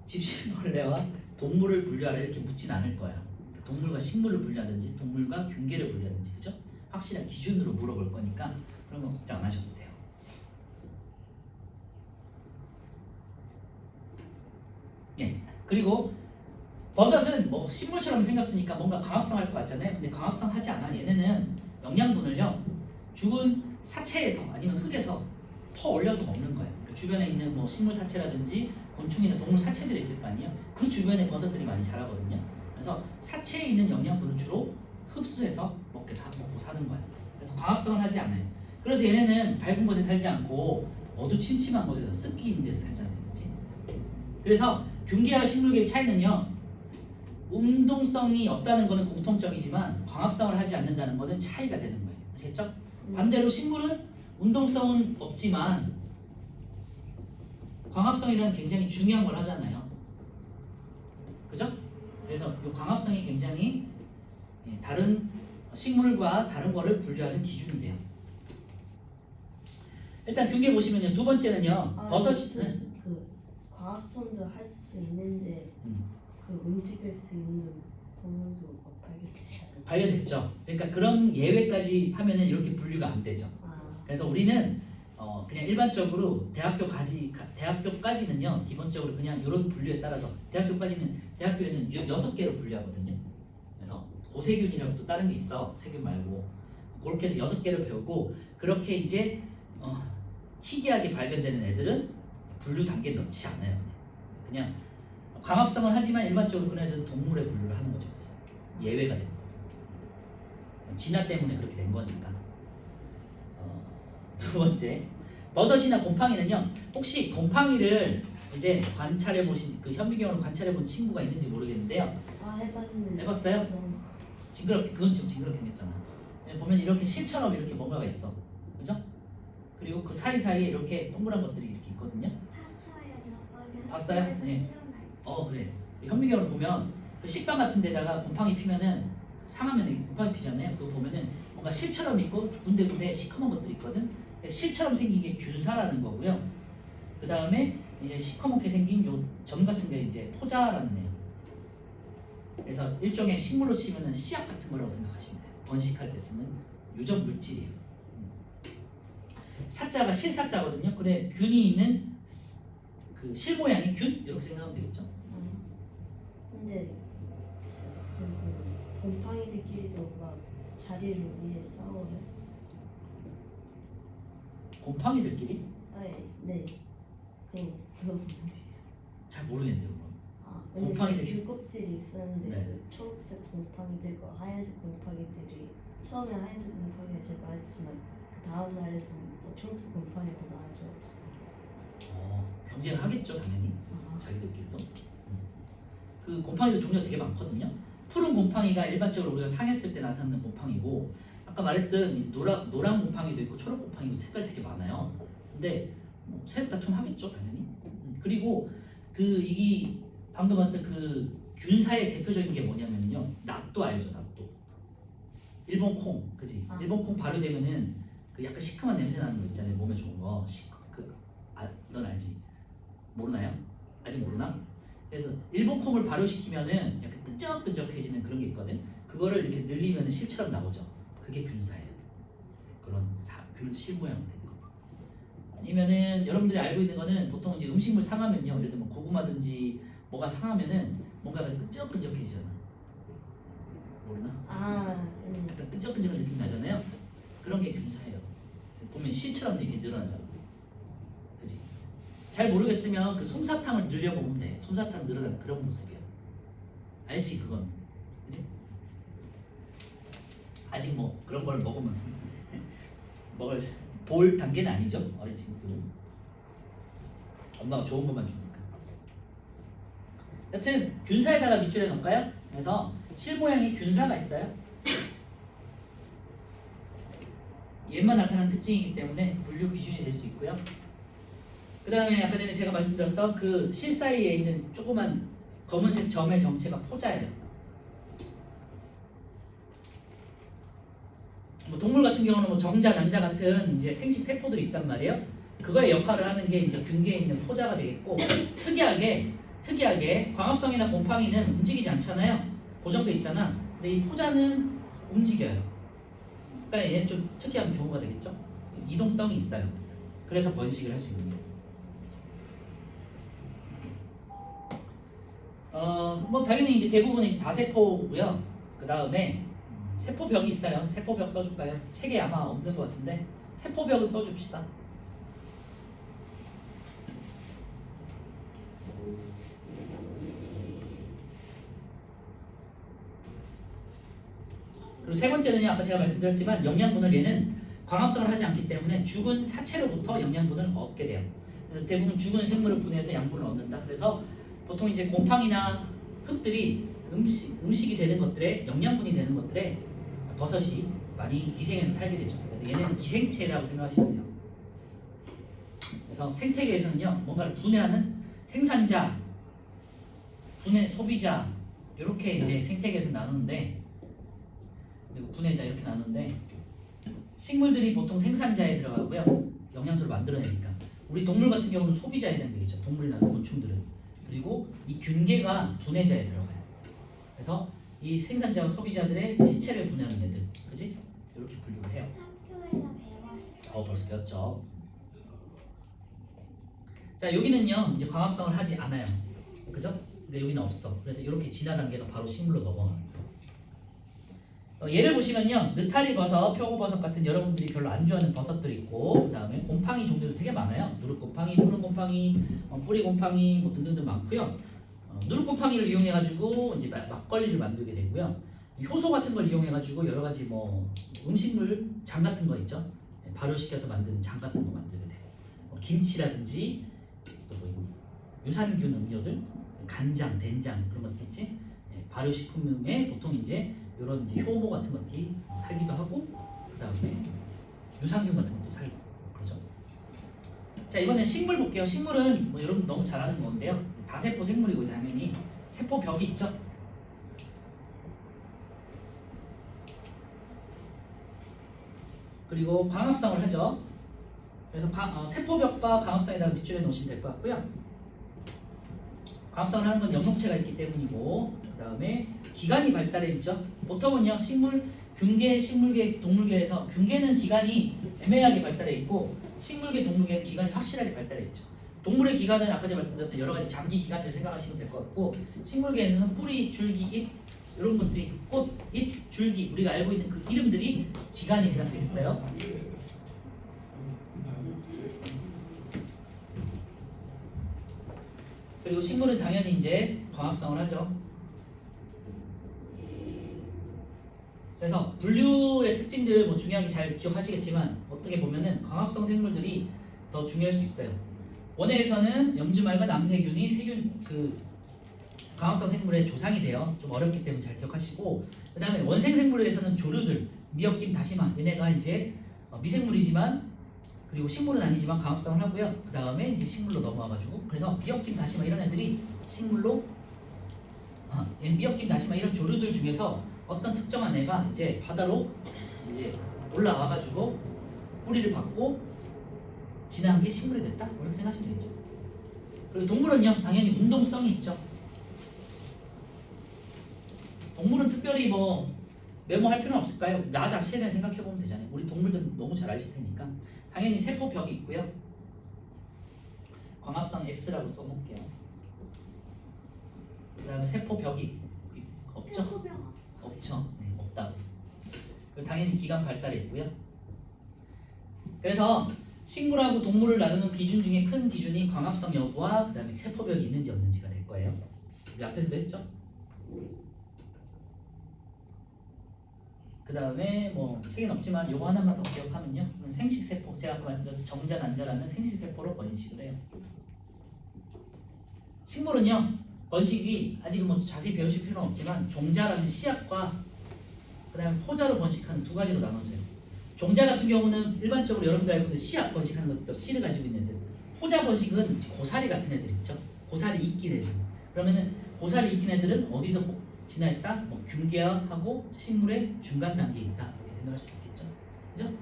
집신벌레와 동물을 분류하라 이렇게 묻진 않을 거야. 동물과 식물을 분류하든지 동물과 균계를 분류하든지 그죠? 확실한 기준으로 물어볼 거니까 그런 건 걱정 안 하셔도 돼요. 네. 그리고 버섯은 뭐 식물처럼 생겼으니까 뭔가 광합성할 것 같잖아요. 근데 광합성하지 않아. 얘네는 영양분을요 죽은 사체에서 아니면 흙에서 퍼 올려서 먹는 거예요. 그 주변에 있는 뭐 식물 사체라든지 곤충이나 동물 사체들이 있을 거 아니에요. 그 주변에 버섯들이 많이 자라거든요. 그래서 사체에 있는 영양분을 주로 흡수해서 먹고 사는 거예요. 그래서 광합성을 하지 않아요. 그래서 얘네는 밝은 곳에 살지 않고 어두침침한 곳에서 습기 있는 데서 살잖아요. 그렇지? 그래서 균계와 식물계의 차이는요. 운동성이 없다는 것은 공통점이지만 광합성을 하지 않는다는 것은 차이가 되는 거예요. 아시겠죠? 반대로 식물은 운동성은 없지만 광합성이라는 굉장히 중요한 걸 하잖아요. 그죠? 그래서 이 광합성이 굉장히 다른 식물과 다른 거를 분류하는 기준이 돼요. 일단 균계 보시면요. 두 번째는요. 버섯이 그 과학성도 할 수 있는데 그 움직일 수 있는 동물도 발견되잖아요. 발견됐죠. 그러니까 그런 예외까지 하면은 이렇게 분류가 안 되죠. 그래서 우리는 그냥 일반적으로 대학교까지는요 기본적으로 그냥 이런 분류에 따라서 대학교에는 6개로 분류하거든요. 그래서 고세균이라고 또 다른 게 있어. 세균 말고 그렇게 해서 6개를 배우고 그렇게 이제 희귀하게 발견되는 애들은 분류 단계에 넣지 않아요. 그냥 광합성은 하지만 일반적으로 그런 애들은 동물의 분류를 하는 거죠. 예외가 됩니다. 진화 때문에 그렇게 된 거니까. 두 번째, 버섯이나 곰팡이는요. 혹시 곰팡이를 이제 관찰해 보신 그 현미경으로 관찰해 본 친구가 있는지 모르겠는데요. 해봤는데. 해봤어요? 징그럽게 그건 좀 징그럽게 생겼잖아. 보면 이렇게 실처럼 이렇게 뭔가가 있어, 그죠? 그리고 그 사이사이에 이렇게 동그란 것들이 이렇게 있거든요. 봤어요? 네. 그래. 현미경으로 보면 그 식빵 같은 데다가 곰팡이 피면은 상하면 이렇게 곰팡이 피잖아요. 그거 보면은 뭔가 실처럼 있고 군데군데 시커먼 것들이 있거든. 실처럼 생긴 게 균사라는 거고요. 그 다음에 이제 시커멓게 생긴 요 점 같은 게 이제 포자라는 애예요. 그래서 일종의 식물로 치면은 씨앗 같은 거라고 생각하시면 돼요. 번식할 때 쓰는 유적 물질이에요. 사자가 실사자거든요. 그래 균이 있는 그 실 모양의 균 이렇게 생각하면 되겠죠. 근데 그 곰팡이들끼리도 막 자리를 위해 싸워요. 곰팡이들끼리? 네. 그냥 물어보는 잘 모르겠네요. 왜냐면 곰팡이들. 귤껍질이 있었는데 네. 그 초록색 곰팡이들과 하얀색 곰팡이들이 처음에 하얀색 곰팡이가 제일 많았지만 그 다음 날에서는 또 초록색 곰팡이가 더 많아져가지고. 경쟁을 하겠죠 당연히 아, 자기들끼리도. 그 곰팡이도 종류가 되게 많거든요. 푸른 곰팡이가 일반적으로 우리가 상했을 때 나타나는 곰팡이고, 아까 말했던 이제 노란 곰팡이도 있고 초록 곰팡이도 색깔이 되게 많아요. 근데 뭐 세력 다툼하겠죠 당연히. 그리고 그 이게 방금 봤던 그 균사의 대표적인 게 뭐냐면요, 낫또 알죠? 낫또. 일본 콩, 그지? 아. 일본 콩 발효되면은 그 약간 시큼한 냄새 나는 거 있잖아요. 몸에 좋은 거. 넌 알지? 모르나요? 아직 모르나? 그래서 일본 콩을 발효시키면은 약간 끈적끈적해지는 그런 게 있거든. 그거를 이렇게 늘리면 실처럼 나오죠. 그게 균사예요. 그런 귤실 모양 된 거. 아니면은 여러분들이 알고 있는 거는 보통 이제 음식물 상하면요, 예를 들면 고구마든지 뭐가 상하면은 뭔가 끈적끈적해지잖아. 모르나? 약간 끈적끈적한 느낌 나잖아요. 그런 게 균사예요. 보면 실처럼 이렇게 늘어나잖아. 그지? 잘 모르겠으면 그 솜사탕을 늘려보면 돼. 솜사탕 늘어나는 그런 모습이야. 알지 그건? 그지? 아직 뭐 그런 걸 먹으면 먹을 볼 단계는 아니죠. 어린 친구들은. 엄마가 좋은 것만 주니까. 여튼 균사에다가 밑줄에 넣을까요? 그래서 실 모양의 균사가 있어요. 얘만 나타나는 특징이기 때문에 분류 기준이 될 수 있고요. 그 다음에 아까 전에 제가 말씀드렸던 그 실 사이에 있는 조그만 검은색 점의 정체가 포자예요. 뭐 동물 같은 경우는 뭐 정자, 난자 같은 이제 생식 세포들이 있단 말이에요. 그거의 역할을 하는 게 이제 균계에 있는 포자가 되겠고, 특이하게 광합성이나 곰팡이는 움직이지 않잖아요. 고정돼 있잖아. 근데 이 포자는 움직여요. 그러니까 얘는 좀 특이한 경우가 되겠죠. 이동성이 있어요. 그래서 번식을 할 수 있는 거예요. 뭐 당연히 이제 대부분은 다세포고요. 그 다음에 세포벽이 있어요. 세포벽 써줄까요? 책에 아마 없는 것 같은데 세포벽을 써줍시다. 그리고 세 번째는요, 아까 제가 말씀드렸지만 영양분을 얘는 광합성을 하지 않기 때문에 죽은 사체로부터 영양분을 얻게 돼요. 그래서 대부분 죽은 생물을 분해해서 양분을 얻는다. 그래서 보통 이제 곰팡이나 흙들이 음식이 되는 것들에, 영양분이 되는 것들에 버섯이 많이 기생해서 살게 되죠. 그래서 얘는 기생체라고 생각하시면 돼요. 그래서 생태계에서는요, 뭔가를 분해하는 생산자, 분해 소비자, 이렇게 이제 생태계에서 나누는데, 그리고 분해자 이렇게 나누는데, 식물들이 보통 생산자에 들어가고요, 영양소를 만들어내니까. 우리 동물 같은 경우는 소비자에 해당 되겠죠. 동물이나 곤충들은. 그리고 이 균계가 분해자에 들어가요. 그래서 이 생산자와 소비자들의 시체를 분해하는 애들, 그지? 이렇게 분류를 해요. 학교에서 배웠어. 벌써 배웠죠. 자, 여기는요 이제 광합성을 하지 않아요. 그죠? 근데 여기는 없어. 그래서 이렇게 진화 단계가 바로 식물로 넘어가는 거예요. 예를 보시면요, 느타리 버섯, 표고버섯 같은 여러분들이 별로 안 좋아하는 버섯들이 있고, 그 다음에 곰팡이 종류도 되게 많아요. 누룩곰팡이, 푸른곰팡이, 뿌리곰팡이 뭐 등등등 많고요. 누룩곰팡이를 이용해가지고 이제 막걸리를 만들게 되고요. 효소 같은 걸 이용해가지고 여러 가지 뭐 음식물 장 같은 거 있죠. 발효시켜서 만드는 장 같은 거 만들게 돼요. 김치라든지 또 뭐 유산균 음료들, 간장, 된장 그런 것들 있지. 발효식품에 보통 이제 이런 이제 효모 같은 것들이 살기도 하고, 그 다음에 유산균 같은 것도 살고 그러죠. 자, 이번엔 식물 볼게요. 식물은 뭐 여러분 너무 잘 아는 건데요, 다세포 생물이고 당연히 세포벽이 있죠. 그리고 광합성을 하죠. 그래서 세포벽과 광합성에다가 밑줄에 놓으시면 될 것 같고요. 광합성을 하는 건 염록체가 있기 때문이고, 그 다음에 기관이 발달해 있죠. 보통은요, 식물, 균계, 식물계, 동물계에서 균계는 기관이 애매하게 발달해 있고, 식물계, 동물계는 기관이 확실하게 발달해 있죠. 동물의 기관은 아까 제가 말씀드렸던 여러 가지 장기 기관들 생각하시면 될 것 같고, 식물계에는 뿌리, 줄기, 잎 이런 것들이, 꽃, 잎, 줄기, 우리가 알고 있는 그 이름들이 기관에 해당되겠어요. 그리고 식물은 당연히 이제 광합성을 하죠. 그래서 분류의 특징들 뭐 중요하게 잘 기억하시겠지만 어떻게 보면은 광합성 생물들이 더 중요할 수 있어요. 원해에서는 염주말과 남세균이 세균 그 광합성 생물의 조상이 돼요. 좀 어렵기 때문에 잘 기억하시고, 그 다음에 원생 생물에서는 조류들, 미역김, 다시마 얘네가 이제 미생물이지만 그리고 식물은 아니지만 광합성을 하고요. 그 다음에 이제 식물로 넘어와가지고, 그래서 미역김, 다시마 이런 애들이 식물로 미역김, 다시마 이런 조류들 중에서 어떤 특정한 애가 이제 바다로 이제 올라와가지고 뿌리를 받고 진화한 게 식물이 됐다. 이렇게 생각하시면 되겠죠. 그리고 동물은요, 당연히 운동성이 있죠. 동물은 특별히 뭐 메모할 필요는 없을까요? 나 자체를 생각해 보면 되잖아요. 우리 동물들 너무 잘 아실 테니까. 당연히 세포벽이 있고요. 광합성 X라고 써놓을게요. 그 다음에 세포벽이 없죠? 없죠. 네, 없다고. 그리고 당연히 기관 발달이 있고요. 그래서 식물하고 동물을 나누는 기준 중에 큰 기준이 광합성 여부와 그 다음에 세포벽이 있는지 없는지가 될 거예요. 우리 앞에서도 했죠? 그 다음에 뭐 책엔 없지만 요거 하나만 더 기억하면요. 생식세포, 제가 아까 말씀드린 정자 난자라는 생식세포로 번식을 해요. 식물은요, 번식이 아직은 뭐 자세히 배우실 필요는 없지만 종자라는 씨앗과 그 다음에 포자로 번식하는 두 가지로 나눠져요. 종자 같은 경우는 일반적으로 여러분들 알고 있는 씨앗 번식하는 것도 씨를 가지고 있는 애들. 포자 번식은 고사리 같은 애들 있죠. 고사리 이낀 애들. 그러면은 고사리 이낀 애들은 어디서 진화했다? 뭐 균계하고 식물의 중간 단계에 있다. 이렇게 생각할 수 있겠죠. 그죠?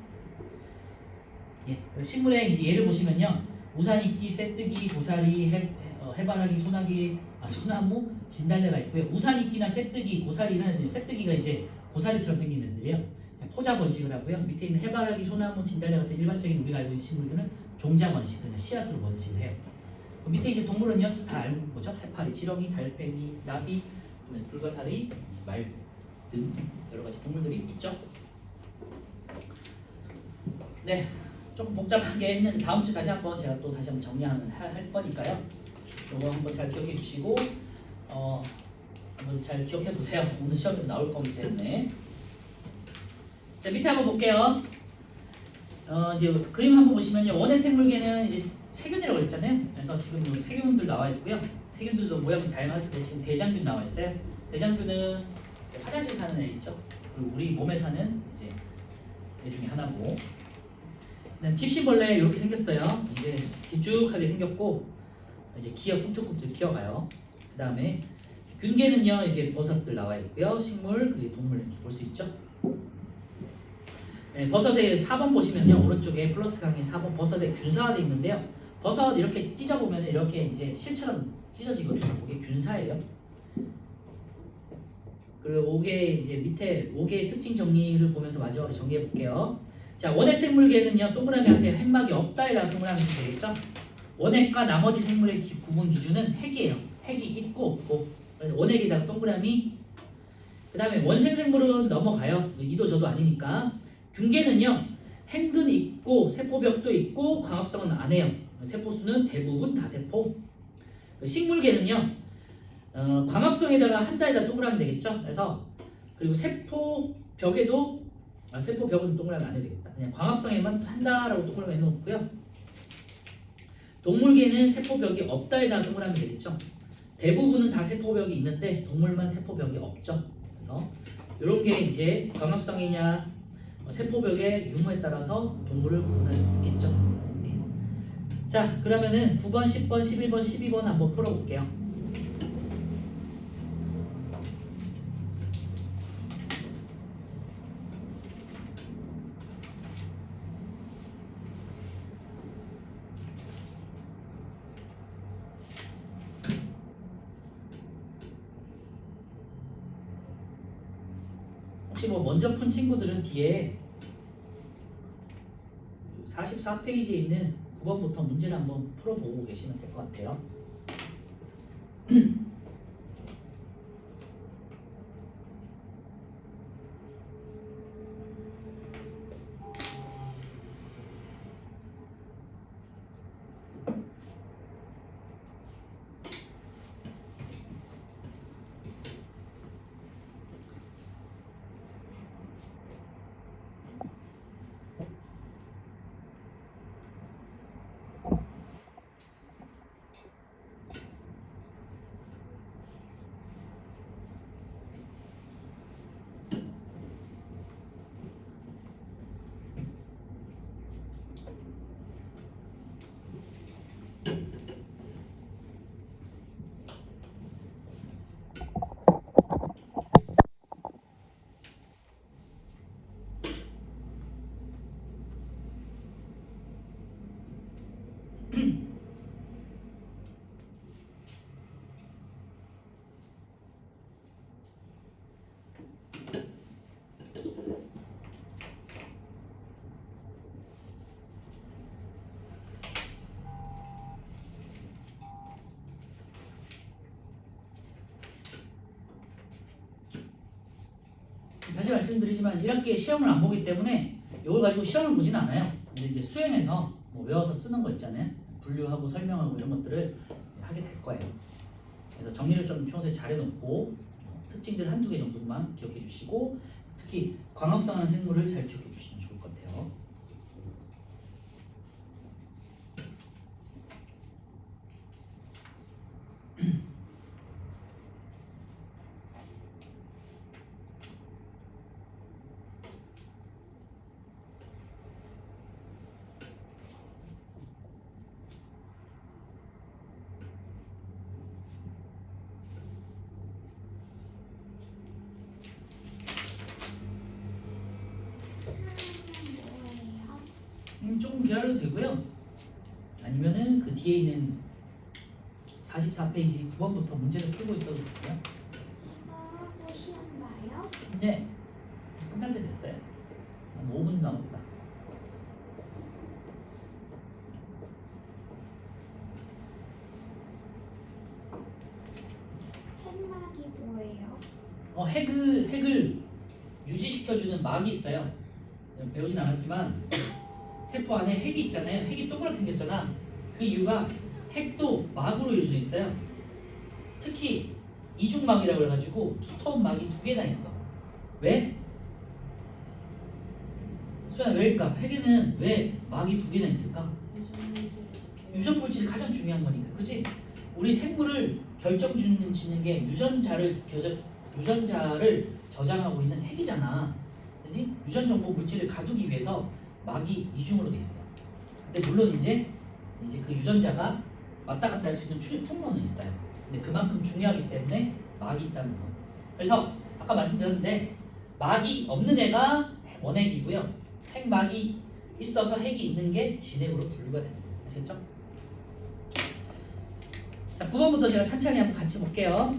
예. 식물의 이제 예를 보시면요. 우산이끼, 쇠뜨기, 고사리, 해바라기, 소나무, 진달래가 있고요. 우산이끼나 쇠뜨기, 고사리는 쇠뜨기가 이제 고사리처럼 생긴 애들이에요. 포자 번식을 하고요. 밑에 있는 해바라기, 소나무, 진달래 같은 일반적인 우리가 알고 있는 식물들은 종자 번식, 그냥 씨앗으로 번식을 해요. 밑에 이제 동물은요 다 알고 뭐죠? 해파리, 지렁이, 달팽이, 나비, 불가사리, 말 등 여러 가지 동물들이 있죠. 네, 좀 복잡하게 했는데 다음 주 다시 한번 제가 또 다시 한번 정리할 거니까요. 이거 한번 잘 기억해 주시고 한번 잘 기억해 보세요. 오늘 시험에 나올 거기 때문에. 자, 밑에 한번 볼게요. 이제 그림 한번 보시면요. 원의 생물계는 이제 세균이라고 했잖아요. 그래서 지금 세균들 나와 있고요. 세균들도 모양이 다양하게 지금 대장균 나와 있어요. 대장균은 이제 화장실 사는 애 있죠. 그리고 우리 몸에 사는 이제 애 중에 하나고. 그다음 집신벌레 이렇게 생겼어요. 이제 길쭉하게 생겼고 이제 기어 꿈틀꿈틀 기어가요. 그다음에 균계는요. 이게 버섯들 나와 있고요. 식물 그리고 동물 이렇게 볼 수 있죠. 네, 버섯의 4번 보시면요. 오른쪽에 플러스 강의 4번 버섯에 균사화되어 있는데요. 버섯 이렇게 찢어보면 이렇게 이제 실처럼 찢어지거든요. 이게 균사예요. 그리고 5개 이제 밑에 5개의 특징 정리를 보면서 마지막으로 정리해 볼게요. 자, 원핵 생물계는요. 동그라미 하세요. 핵막이 없다에다가 동그라미 하시면 되겠죠. 원핵과 나머지 생물의 구분 기준은 핵이에요. 핵이 있고 없고. 그래서 원핵에다가 동그라미. 그 다음에 원생 생물은 넘어가요. 이도 저도 아니니까. 균계는요. 핵은 있고 세포벽도 있고 광합성은 안 해요. 세포수는 대부분 다세포. 식물계는요. 광합성에다가 한다에다 동그라미 되겠죠. 그래서 그리고 세포벽에도 세포벽은 동그라미 안 해도 되겠다. 그냥 광합성에만 한다라고 동그라미 해놓고요. 동물계는 세포벽이 없다에다 동그라미 되겠죠. 대부분은 다 세포벽이 있는데 동물만 세포벽이 없죠. 그래서 이런 게 이제 광합성이냐 세포벽의 유무에 따라서 동물을 구분할 수 있겠죠. 네. 자, 그러면은 9번, 10번, 11번, 12번 한번 풀어볼게요. 혹시 뭐 먼저 푼 친구들은 뒤에 44페이지에 있는 9번부터 문제를 한번 풀어보고 계시면 될 것 같아요. 다시 말씀드리지만 1학기에 시험을 안 보기 때문에 이걸 가지고 시험을 보진 않아요. 근데 이제 수행해서 뭐 외워서 쓰는 거 있잖아요. 분류하고 설명하고 이런 것들을 하게 될 거예요. 그래서 정리를 좀 평소에 잘해놓고 특징들 한두 개 정도만 기억해 주시고 특히 광합성하는 생물을 잘 기억해 주시면 좋을 것 같아요. 조금 기다려도 되고요. 아니면은 그 뒤에 있는 44페이지 9번부터 문제를 풀고 있어도 되고요. 또 시험 봐요? 네, 끝날 때 됐어요. 한 5분 남았다. 핵막이 뭐예요? 핵을 유지시켜주는 막이 있어요. 배우진 않았지만 세포 안에 핵이 있잖아요. 핵이 동그랗게 생겼잖아. 그 이유가 핵도 막으로 이루어져 있어요. 특히 이중막이라고 해가지고 두터운 막이 두 개나 있어. 왜? 소연아 왜일까? 핵에는 왜 막이 두 개나 있을까? 유전 물질이 가장 중요한 거니까, 그지? 우리 생물을 결정짓는 게 유전자를 저장하고 있는 핵이잖아, 그지? 유전 정보 물질을 가두기 위해서 막이 이중으로 돼 있어요. 근데 물론 이제 그 유전자가 왔다 갔다 할 수 있는 출입 통로는 있어요. 근데 그만큼 중요하기 때문에 막이 있다는 거. 그래서 아까 말씀드렸는데 막이 없는 애가 원핵이고요. 핵막이 있어서 핵이 있는 게 진핵으로 분류가 됩니다. 아셨죠? 자, 9번부터 제가 찬찬히 한번 같이 볼게요.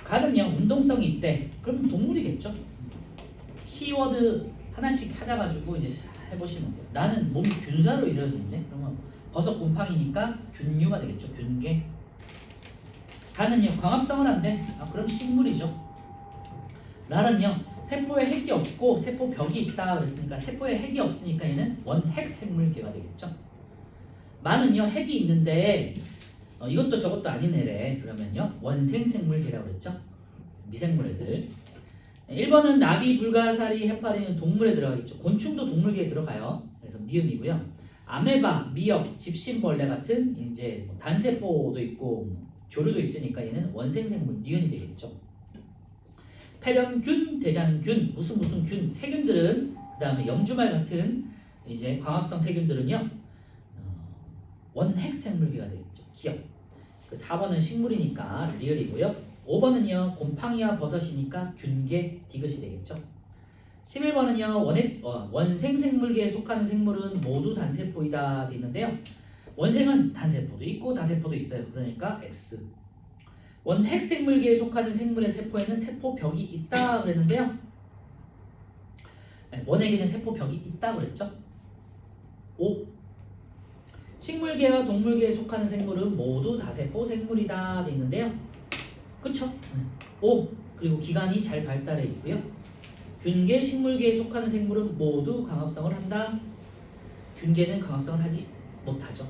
가는요, 운동성이 있대. 그럼 동물이겠죠? 키워드 하나씩 찾아가지고 이제 해보시면 돼요. 나는 몸이 균사로 이루어지는데, 그러면 버섯 곰팡이니까 균류가 되겠죠. 균계. 가는요, 광합성을 한대. 그럼 식물이죠. 라는요, 세포에 핵이 없고 세포벽이 있다 그랬으니까 세포에 핵이 없으니까 얘는 원핵 생물계가 되겠죠. 마는요, 핵이 있는데 이것도 저것도 아닌 애래. 그러면요, 원생 생물계라고 그랬죠. 미생물 애들. 1번은 나비, 불가사리, 해파리는 동물에 들어가겠죠. 곤충도 동물계에 들어가요. 그래서 미음이고요. 아메바, 미역, 집신벌레 같은 이제 단세포도 있고 조류도 있으니까 얘는 원생 생물 니은이 되겠죠. 폐렴균, 대장균, 무슨 균, 세균들은 그 다음에 염주말 같은 이제 광합성 세균들은요 원핵 생물계가 되겠죠. 기억. 그 4번은 식물이니까 리을이고요. 5번은요 곰팡이와 버섯이니까 균계, 디귿이 되겠죠. 11번은요 원생 생물계에 속하는 생물은 모두 단세포이다 돼 있는데요. 원생은 단세포도 있고 다세포도 있어요. 그러니까 X. 원핵 생물계에 속하는 생물의 세포에는 세포벽이 있다 그랬는데요. 원핵에는 세포벽이 있다 그랬죠. 5. 식물계와 동물계에 속하는 생물은 모두 다세포 생물이다 돼 있는데요. 그쵸? 5. 그리고 기관이 잘 발달해 있고요. 균계, 식물계에 속하는 생물은 모두 광합성을 한다. 균계는 광합성을 하지 못하죠.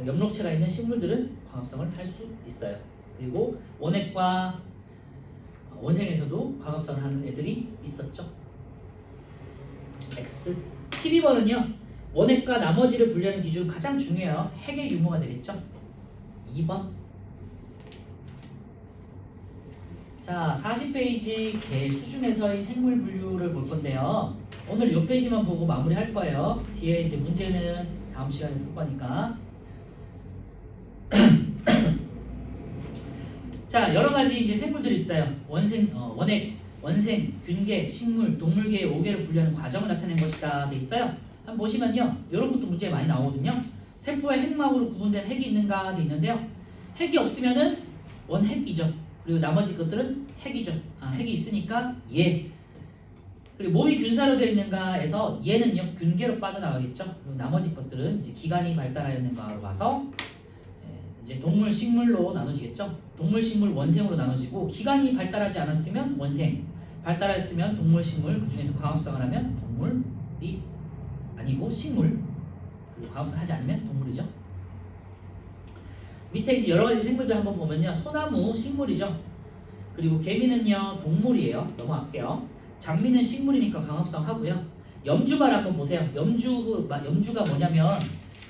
엽록체가 있는 식물들은 광합성을 할 수 있어요. 그리고 원핵과 원생에서도 광합성을 하는 애들이 있었죠. X. 12번은요. 원핵과 나머지를 분류하는 기준 가장 중요해요. 핵의 유무가 되겠죠. 2번. 자, 40페이지 개 수준에서의 생물 분류를 볼 건데요. 오늘 이 페이지만 보고 마무리할 거예요. 뒤에 이제 문제는 다음 시간에 풀 거니까. 자, 여러 가지 이제 생물들이 있어요. 원핵, 원생, 균계, 식물, 동물계의 5개를 분류하는 과정을 나타낸 것이다 돼 있어요. 한번 보시면요, 이런 것도 문제에 많이 나오거든요. 세포의 핵막으로 구분된 핵이 있는가 돼 있는데요. 핵이 없으면은 원핵이죠. 그리고 나머지 것들은 핵이죠. 핵이 있으니까 예. 그리고 몸이 균사로 되어 있는가에서 얘는요 균계로 빠져나가겠죠. 그리고 나머지 것들은 이제 기관이 발달하였는가로 가서 이제 동물, 식물로 나눠지겠죠. 동물, 식물, 원생으로 나눠지고 기관이 발달하지 않았으면 원생, 발달했으면 동물, 식물, 그 중에서 광합성을 하면 동물이 아니고 식물, 그리고 광합성을 하지 않으면 동물이죠. 밑에 이제 여러 가지 생물들 한번 보면요, 소나무 식물이죠. 그리고 개미는요 동물이에요. 넘어갈게요. 장미는 식물이니까 광합성 하고요. 염주말 한번 보세요. 염주가 뭐냐면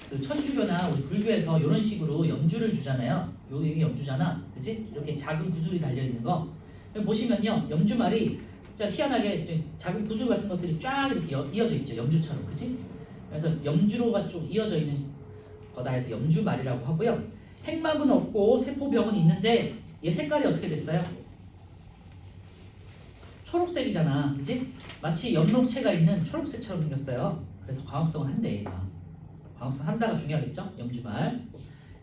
그 천주교나 우리 불교에서 이런 식으로 염주를 주잖아요. 여기 염주잖아, 그렇지? 이렇게 작은 구슬이 달려 있는 거 보시면요, 염주말이 진짜 희한하게 작은 구슬 같은 것들이 쫙 이렇게 이어져 있죠. 염주처럼, 그렇지? 그래서 염주로가 쭉 이어져 있는 거다 해서 염주말이라고 하고요. 핵막은 없고 세포병은 있는데 얘 색깔이 어떻게 됐어요? 초록색이잖아, 그치? 마치 엽록체가 있는 초록색처럼 생겼어요. 그래서 광합성을 한대, 얘가. 광합성 한다가 중요하겠죠? 염주말.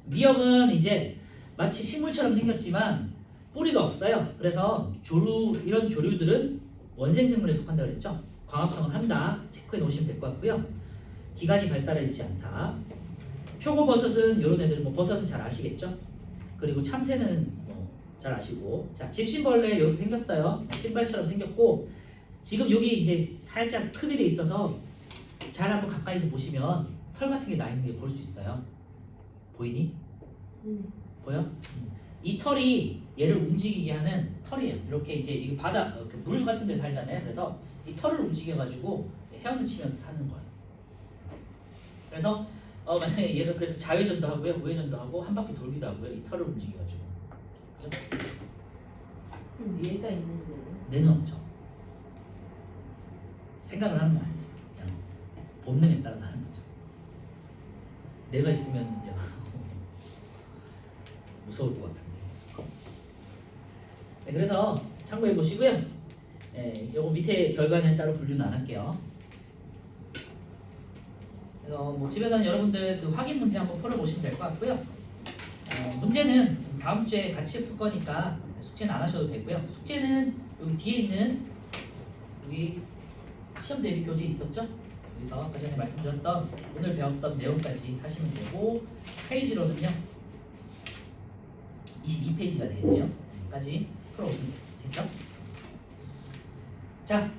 미역은 이제 마치 식물처럼 생겼지만 뿌리가 없어요. 그래서 이런 조류들은 원생생물에 속한다 그랬죠? 광합성을 한다. 체크해 놓으시면 될 것 같고요. 기관이 발달하지 않다. 표고버섯은 이런 애들, 뭐 버섯은 잘 아시겠죠? 그리고 참새는 뭐 잘 아시고, 자, 집신벌레 이렇게 생겼어요. 신발처럼 생겼고, 지금 여기 이제 살짝 흡입이 돼 있어서 잘 한번 가까이서 보시면 털 같은 게 나 있는 게 볼 수 있어요. 보이니? 보여? 이 털이 얘를 움직이게 하는 털이에요. 이렇게 이제 이 바다, 물 같은 데 살잖아요. 그래서 이 털을 움직여가지고 헤엄을 치면서 사는 거예요. 그래서 만약에 얘를 그래서 자회전도 하고요, 우회전도 하고 한 바퀴 돌기도 하고요. 이 털을 움직여가지고. 그죠? 얘가 있는데. 뇌는 없죠. 생각을 하는 건 아니지. 그냥 본능에 따라 하는 거죠. 내가 있으면 야, 무서울 것 같은데. 네, 그래서 참고해 보시고요. 요거 밑에 결과는 따로 분류는 안 할게요. 그래서 뭐 집에서는 여러분들 그 확인 문제 한번 풀어보시면 될 것 같고요. 문제는 다음 주에 같이 풀 거니까 숙제는 안 하셔도 되고요. 숙제는 여기 뒤에 있는 여기 시험 대비 교재 있었죠? 여기서 아까 전에 말씀드렸던 오늘 배웠던 내용까지 하시면 되고, 페이지로는요 22페이지가 되겠네요. 까지 풀어오시면 되겠죠? 자,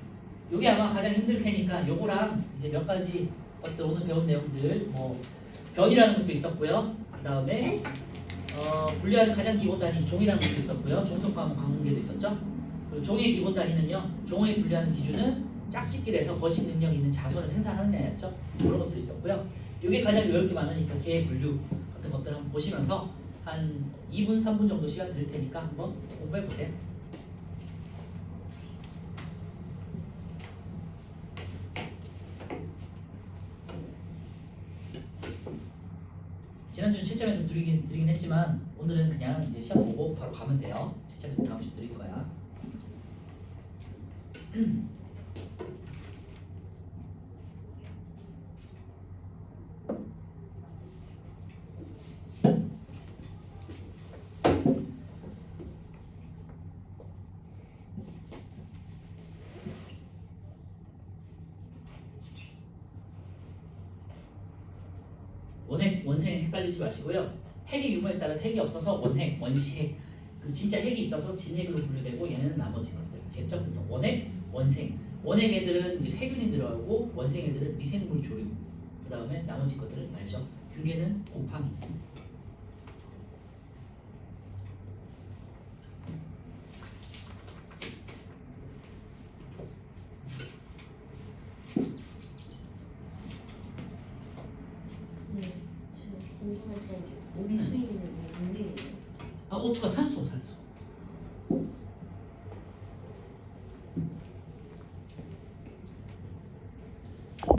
요게 아마 가장 힘들 테니까 요거랑 이제 몇 가지 것들 오늘 배운 내용들, 뭐 변이라는 것도 있었고요. 그 다음에 분류하는 가장 기본 단위 종이라는 것도 있었고요. 종속과목 관문계도 있었죠. 그리고 종의 기본 단위는요, 종을 분류하는 기준은 짝짓기에서 거식 능력 있는 자손을 생산하느냐였죠. 그런 것도 있었고요. 이게 가장 외울 게 많으니까 개 분류 같은 것들 한번 보시면서 한 2분, 3분 정도 시간 드릴 테니까 한번 공부해 보세요. 지난주는 채점에서 드리긴 했지만 오늘은 그냥 이제 시험 보고 바로 가면 돼요. 채점에서 다음 주 드릴 거야. 원핵, 원생 헷갈리지 마시고요. 핵의 유무에 따라서 핵이 없어서 원핵, 원시핵, 그 진짜 핵이 있어서 진핵으로 분류되고 얘는 나머지 것들. 됐죠? 그래서 원핵, 원생. 원핵 애들은 이제 세균이 들어가고 원생 애들은 미생물 조류. 그 다음에 나머지 것들은 알죠? 균계는 곰팡이. 네, 지금 궁금했던 게 옥수 있는 물이에요. 아, O2가 산소.